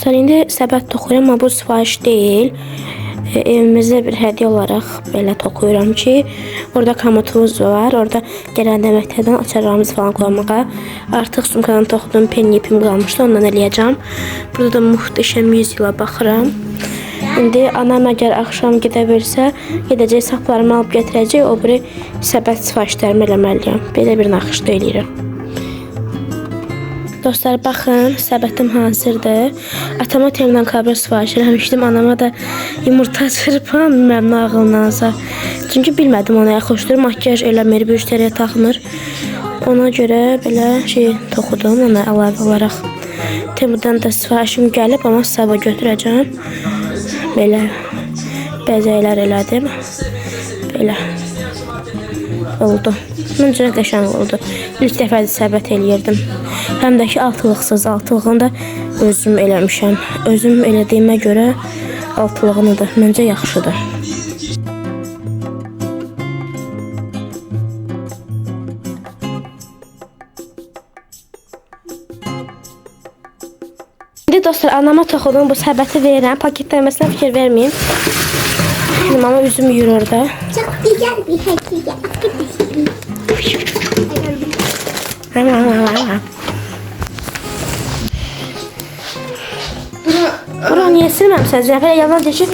Dostlar, indi səbət toxuyuram, amma bu sifariş deyil. Evimizdə bir hədiyyə olaraq belə toxuyuram ki, orada komotumuz var. Orada gələndə məktəbdən açarlarımızı falan qoymağa. Artıq sumkadan toxudum, penny ipim qalmışdı, ondan eləyəcəm. Burada da muhteşem 100 yıla baxıram. İndi anam əgər axşam gedə bilsə, gedəcək saplarımı alıb gətirəcək, o biri səbət sifarişlərimi eləməliyəm. Belə bir naxışda eləyirəm. Dostlar, baxın, səbətim hazırdır. Atama temdən kabel sifariş eləmişdim. Anama da yumurta çırpan mənim ağıllansa. Çünki bilmədim ona xoşdur. Makyaj eləmir, büyüşlərə taxmır. Ona görə belə şey toxudum ona əlavə olaraq. Temdən də sifarişim gəlib, amma sabah götürəcəm. Belə bəzəklər elədim. Belə oldu. Məncə qəşəng oldu. İlk dəfə də səbət eləyirdim. Həm də ki, altılıqsız. Altılığını da özüm eləmişəm. Özüm elədiyimə görə altılığını da məncə yaxşıdır. İndi dostlar, anama toxudum bu səbəti verirəm. Paketləməsinə fikir verməyim. Mama üzüm yürür orada. Çok güzel bir hediye. Bura niye silməmsən? Zəfər yalan deyir.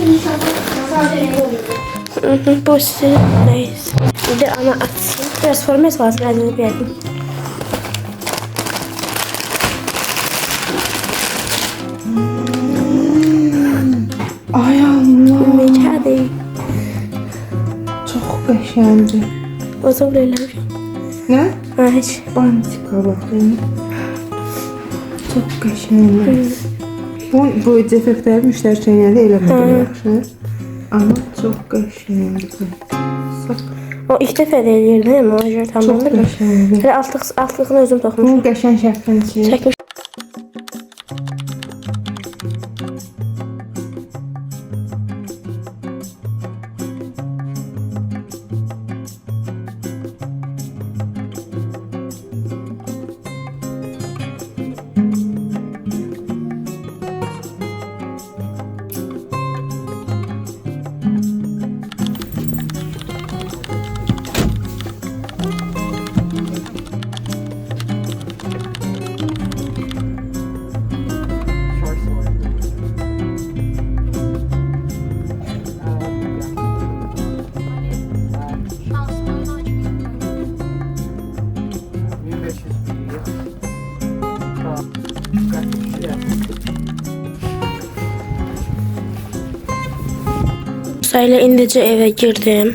Bu silməyiz. İndi ana açsın. Biraz formas lazım, əlini verdim. Ay Allah. Mecadi. Çok qəşəngdir. O zaman eləmişəm. Ne? Ha, heç. Bantika bakın. Çok qəşəngdir. Bu defektləri müştəri çeynəli eləmədim yaxşı. Ama çok qəşəngdir. O ilk dəfə də eləyirdim, ona görə Çok tamamdır. qəşəngdir. Elə altlığını özüm toxumuşum. Bunun qəşəng şəklini Çəkmiş. Sayla indicə evə girdim.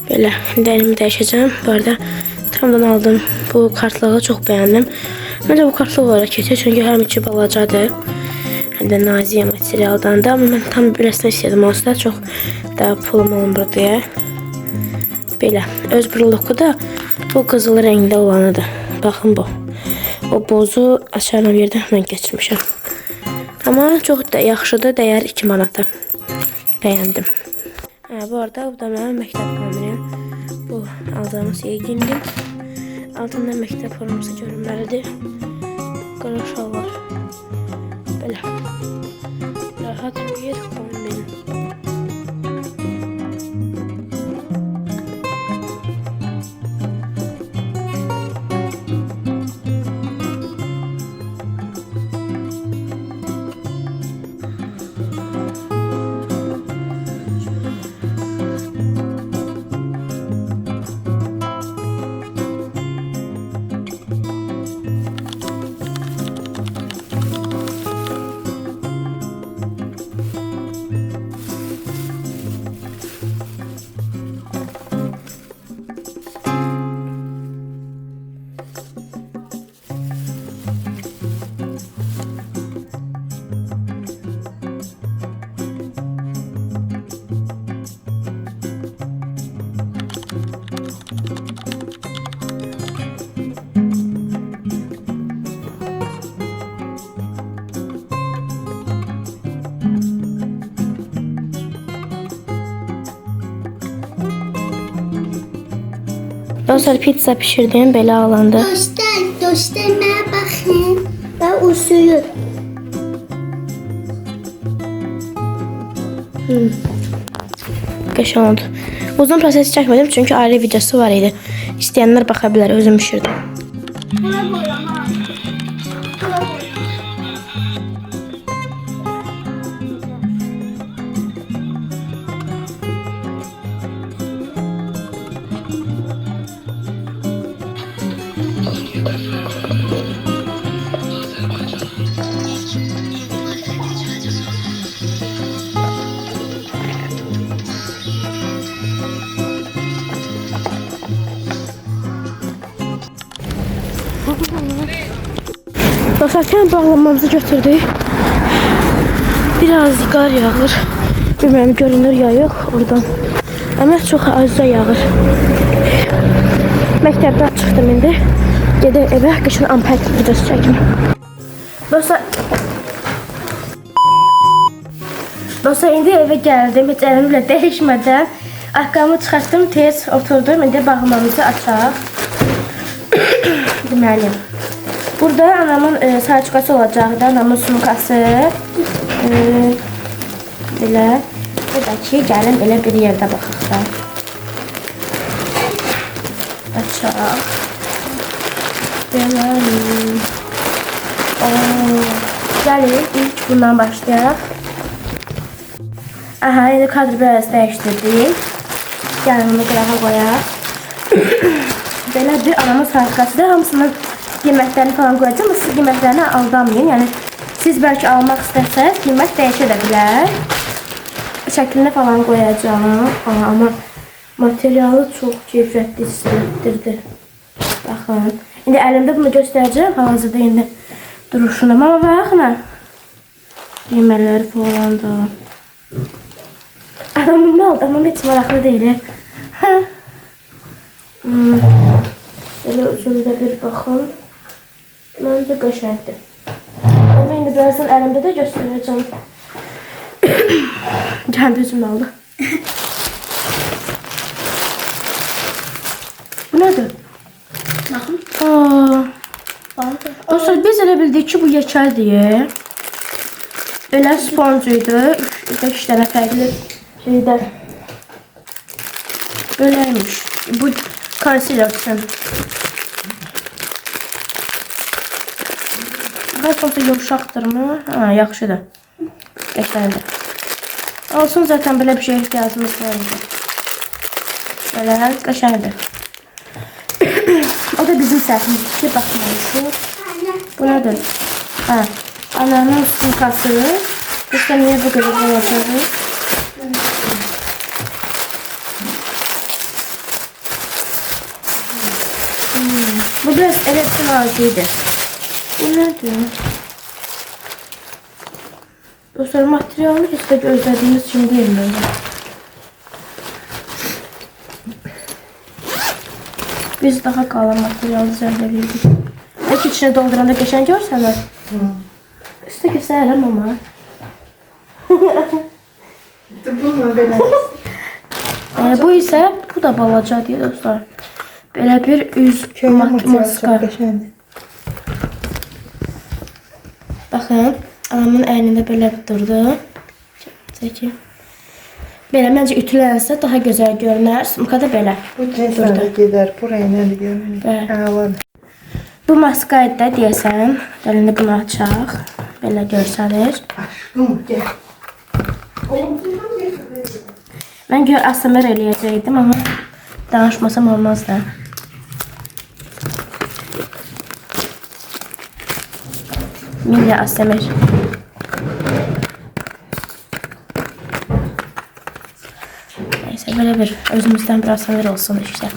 Belə dərimi dəyişəcəm. Bu arada tamdan aldım. Bu kartlığı çox bəyəndim. Məncə bu kartlıq olaraq keçir, çünki həm içi balacadır. Həm də nazik materialdan da. Amma mən tam birəsinə istəyirdim. Olsa da çox da pulum olmur deyə. Belə. Öz bir loku da bu qızıl rəngdə olanıdır. Baxın bu. O bozu açarla yerdən mən keçirmişəm. Amma çox da yaxşıdır. Dəyər 2 manata. Bəyəndim. Bu arada bu da mənim məktəb kameram. Bu aldığımız yeygindim. Altında məktəb forması görünməlidir. Qara şalvar. Belə. Rahat bir kombin. Dostlar, pizza pişirdim, belə alındı. Dostlar, dostlarıma bakın. Ben usuyu. Qəşəng oldu. Uzun prosesi çəkmədim çünki ayrı videosu var idi. İstəyənlər baxa bilər, özüm bişirdim. Buna boyama. Buna boyama. Dostlar, bağlamamızı götürdük. Biraz qar yağır. Bilmirəm, görünür ya yox oradan. Amma çox azca yağır. Məktəbdən çıxdım indi. Gedib evə, qəşəng ampert videosu çəkim. Dostlar, indi evə gəldim. Heç əlimlə dəyişmədən. Ayaqqabımı çıxartdım, tez oturdum. İndi bağlamamızı açaq. Deməli. Burada anamın sarçukası olacaq da, anamın sumkası. Belə. Buradakı gəlin elə bir yerdə baxaq da. Açaq. Deməli. Gəlin, ilk bundan başlayaq. Aha, indi kadrı biraz dəyişdirdik. Gəlin bunu qırağa qoyaq. Belədir, anamın sarçukasıdır. Hamısının qiymətlərini falan qoyacağım. Siz qiymətlərini aldanmayın. Yəni siz bəlkə almaq istəsəz qiymət dəyişə də bilər. Şəklini falan qoyacağım. Amma materialı çox keyfiyyətli istirdir. Baxın. İndi əlimdə bunu göstərəcəm. Hal-hazırda indi duruşuna. Amma baxın. Qiymətləri falan da. Adamın nə oldu? Amma heç maraqlı deyil. Belə özümdə bir baxın. Məncə qəşəngdir. Ama indi birazdan əlimdə də göstərəcəm. Gəldi özümdə oldu. Bu nədir? Baxın. Dostlar, biz elə bildik ki, bu yekəldir. Belə sponj idi. 3 dənə fərqli şeydə. Böyləymiş. Bu konsiler üçün. Qarşımda yumuşaqdırmı? Ha, yaxşıdır. Qəşəngdir. Olsun, zaten belə bir şey ihtiyacımız var idi. Belə qəşəngdir. O da bizim səhvimizdir ki, baxmamışıq. Bu nədir? Ha, ananın sumkası. İşte niyə bu qədər olacaq? Bu biraz elektrik ağacıydı. Bu nədir? Dostlar, materialını heç də gözlədiyimiz kimi deyil məncə. Biz daha qalan materialı zərbəliyidik. Belki içine dolduranda qəşəng görsənlər. Üstə göstərəm ama. Bununla belə. Bu isə, bu da balacadır dostlar. Belə bir üz maska. Baxın, anamın əynində belə durdu. Çəkim. Belə məncə ütülənsə daha gözəl görünər. Sumka da belə. Bu tezlərdə gedər, buraya nədir görünür? Əladır. Bu maska idi də deyəsən. Gəlində bunu açaq. Belə görsəlir. Aşkım, gəl. Mən gör ASMR eləyəcəkdim, amma danışmasam olmaz da. Milli ASMR. Neyse, böyle bir özümüzden bir ASMR olsun işte.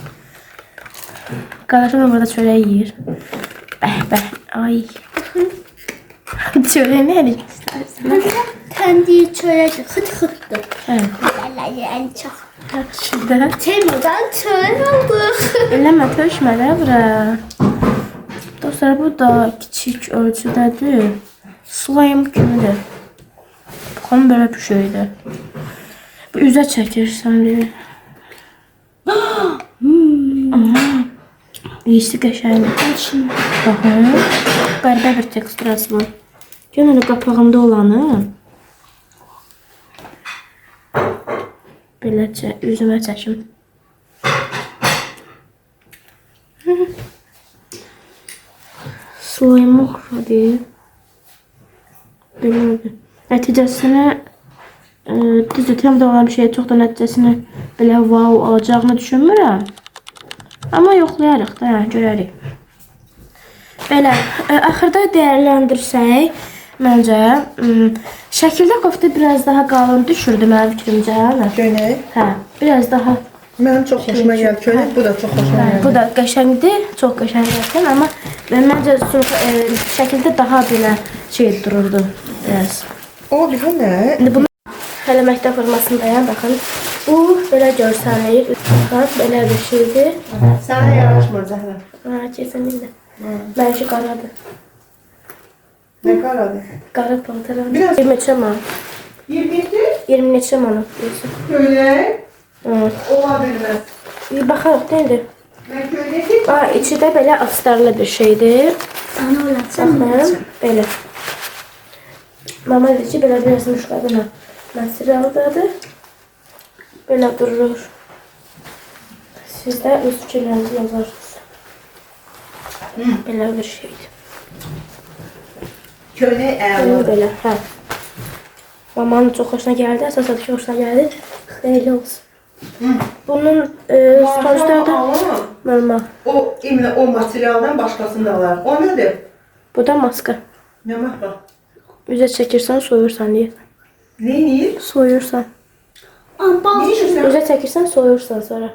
Qardaşım burada çörək yiyir. Bəh, ay. Çörək nə eləyək istərsən? Tendiyi çörək xıt-xıtdır. Evet. Belələri ən çox. Yaxşıdır. Temirdən çörək aldıq. Eləmə, tökmə də bura. Dostlar, bu da kiçik ölçüdədir. Slime kimidir. Baxın, belə bir şeydir. Bu üzə çəkirsən deyə. İyisi qəşəngdir. Baxın, qəribə bir teksturası var. Görün, qapağında olanı. Beləcə üzümə çəkim. Slime'ı xadir. Belədir. Nəticəsini düzdür, tam da olan bir şey çox da nəticəsini belə wow alacağını düşünmürəm. Amma yoxlayarıq da, yəni görərik. Belə, axırda dəyərləndirsək, məncə şəkildə kofta biraz daha qalın düşürdü mənim fikrimcə. Köynək. Hə, biraz daha. Mənim çox xoşuma gəldi köynək. Bu da çox xoşuma gəldi. Bu da qəşəngdir, çox qəşəng gəldi, amma məncə şəkildə daha belə şey dururdu biraz. O bir nə? İndi bunu hələ məktəb formasındayam, baxın. Bu belə görsənir, belə bir şeydir. Sənə yaraşmır Zəhra. Ha, kesinlikle. Bence qaradır. Nə qaradır? Qara paltar. Biraz- 20 neçə manat? 22 20 neçə manat deyirsən? köynək. Hı. Ola bilməz. Bir baxarıq, nədir? Mən köynək Ha, içi də belə astarlı bir şeydir. Ana olacaq. Baxın, belə. Mama dedi ki, belə biraz müşqabına materialdadır. Belə durur. Siz də öz fikirlərinizi yazarsınız. Belə bir şeydir. köynək Bunu əla. belə, hə. Mamanın çox xoşuna gəldi, əsasən ki, xoşuna gəldi. Xeyirli olsun. Bunun sponsorları da Amma normal. o imlə o materialdan başqasını da alar. O nədir? Bu da maska. Nə maqa? Üzə çəkirsən, soyursan deyə. Neyir? Soyursan. Ana bal kimi. Üzə çəkirsən, soyursan sonra.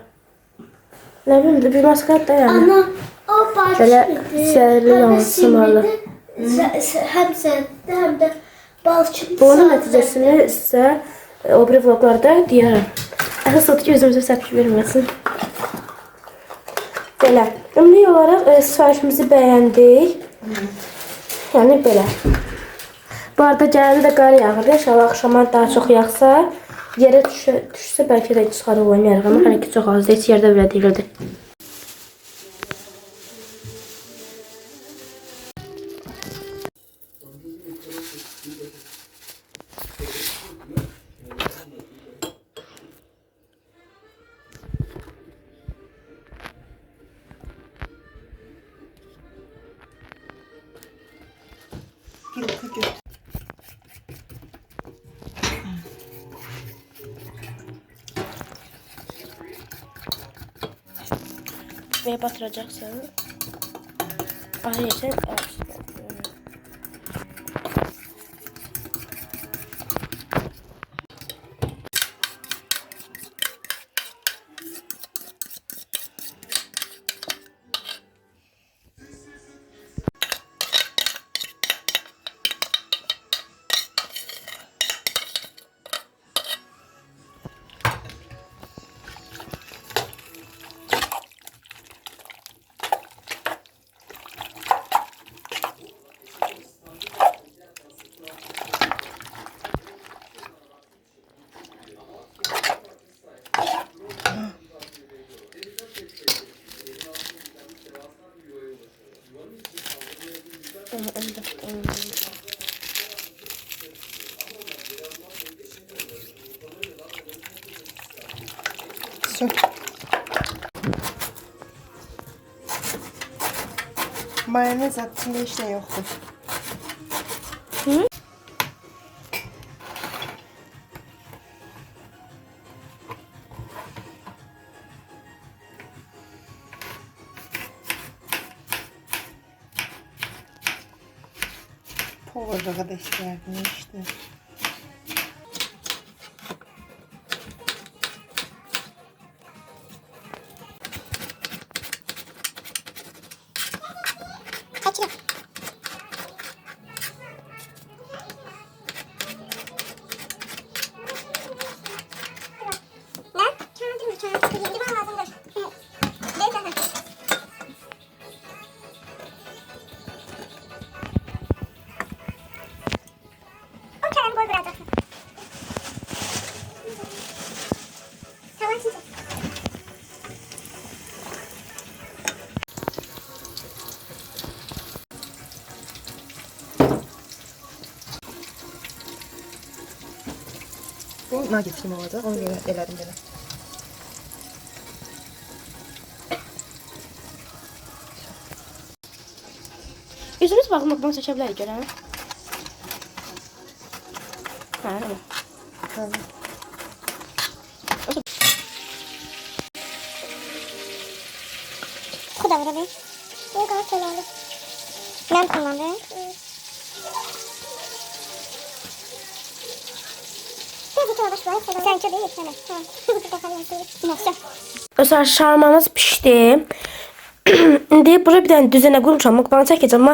Nə bilim, bir maska da yəni. Ana o bal Belə kimidir. zərli Həm yansımalı. simlidir, həm zərli, həm də bal kimi. Bunun nəticəsini sizə o biri vloglarda deyərəm. Əsas odur ki, özümüzə səpki verməsin. Belə. Ümumi olaraq sifarişimizi bəyəndik. Yəni belə. Bu arada gələndə də qar yağırdı. İnşallah axşama daha çox yağsa, yerə düşsə bəlkə də çıxarıb oynayarıq. Amma hələ ki çox azdır. Heç yerdə belə deyildi. Ve batıracaksın. Ayrıca Mayonez içində heç nə yoxdur. Poğazağa da istəyərdim işte. Bu nugget kimi olacaq. Onu görə elədim belə. Üzümüz baxmaq çəkə bilərik görən. Hə. Tamam. Kuda var abi. Ne kadar severli. Ben kullandım. Sen çok iyi. Tamam. Dostlar şarmamız pişdi. İndi bura bir dənə düzənə qurmuşam, mukbang çəkəcəm, amma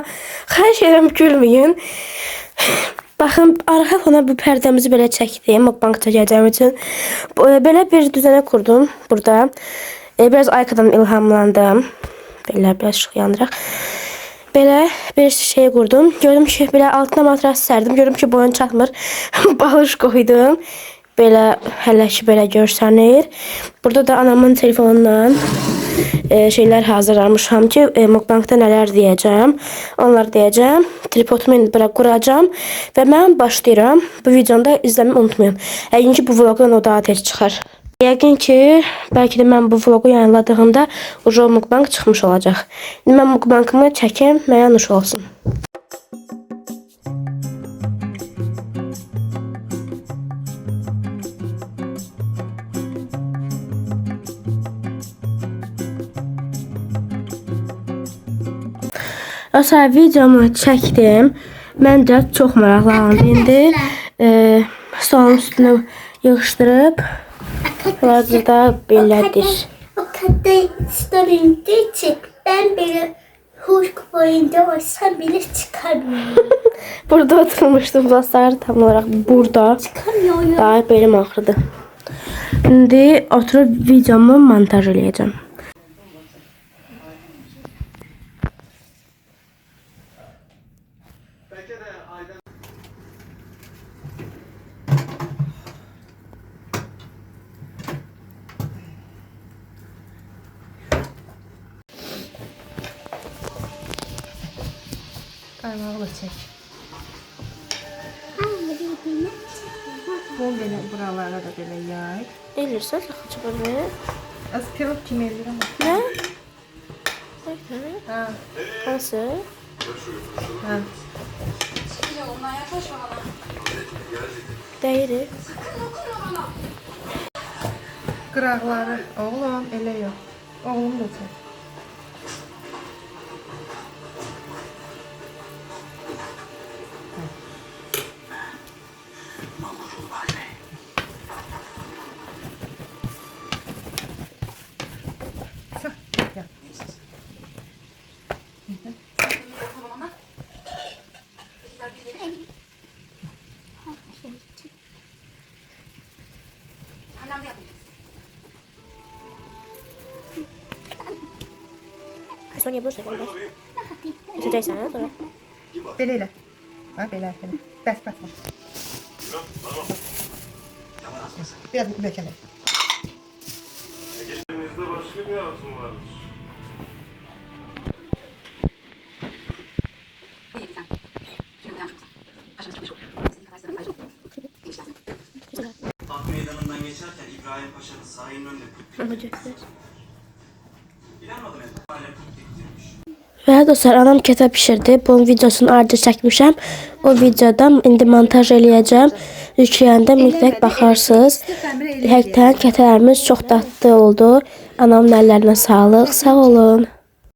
xahiş edirəm gülməyin. Baxın, arxa fona bu pərdəmizi belə çəkdim, mukbang çəkəcəm üçün. Belə bir düzənə qurdum burada. Biraz Ayka'dan ilhamlandım. Belə biraz işıq yandıraq. Belə bir şey qurdum. Gördüm ki, belə altına matras sərdim. Gördüm ki, boyun çatmır. Balış qoydum. Belə hələ ki belə görsənir. Burada da anamın telefonundan şeyler hazırlamışam ki, mukbangda nələr deyəcəm. Onlar deyəcəm. Tripodumu indi bura quracam və mən başlayıram. Bu videonu da izləməyi unutmayın. Yəqin ki, bu vloqdan o daha tez çıxar. Yəqin ki, bəlkə də mən bu vlogu yayınladığımda o mukbang çıxmış olacaq. İndi mən mukbangımı çəkim, mənə nuş olsun. Dostlar, videomu çəkdim. Məncə çox maraqlandı. İndi stolun üstünü yığışdırıb bunları da belədir. O kadar story'inde için ben bile huş boyunca olsam bile çıkamıyorum. Burada oturmuştum dostlar, tam olarak burada. Çıkamıyorum. Daha belim ağrıdı. İndi oturup videomu montaj edeceğim. Qaymaqla çək. Bu belə buralara da belə yay. Elirsən, saxıcı bunu. Az pirot kimi eləyirəm. Ne? Ha. Nasıl? Ha. Değeri. Qıraqları. Oğlum, elə yox. Oğlum da çək. Sonra yapılırsa kalır. İçeceksen ha sonra. Belə elə. Ha, belə, belə. Bəs, bəs. Biraz bu bəkəmək. Elinizde başka bir hatun varmış. At meydanından geçerken İbrahim Paşa'nın sahinin önünde put Yapacaklar. İnanmadım ben. Hala put diktirmiş. Ve dostlar, anam kete pişirdi. Bunun videosunu ayrıca çekmişim. O videoda indi montaj eləyəcəm. Yükləyəndə mütləq baxarsınız. Həqiqətən kətələrimiz çox dadlı oldu. Anamın əllərinə sağlıq. Sağ olun.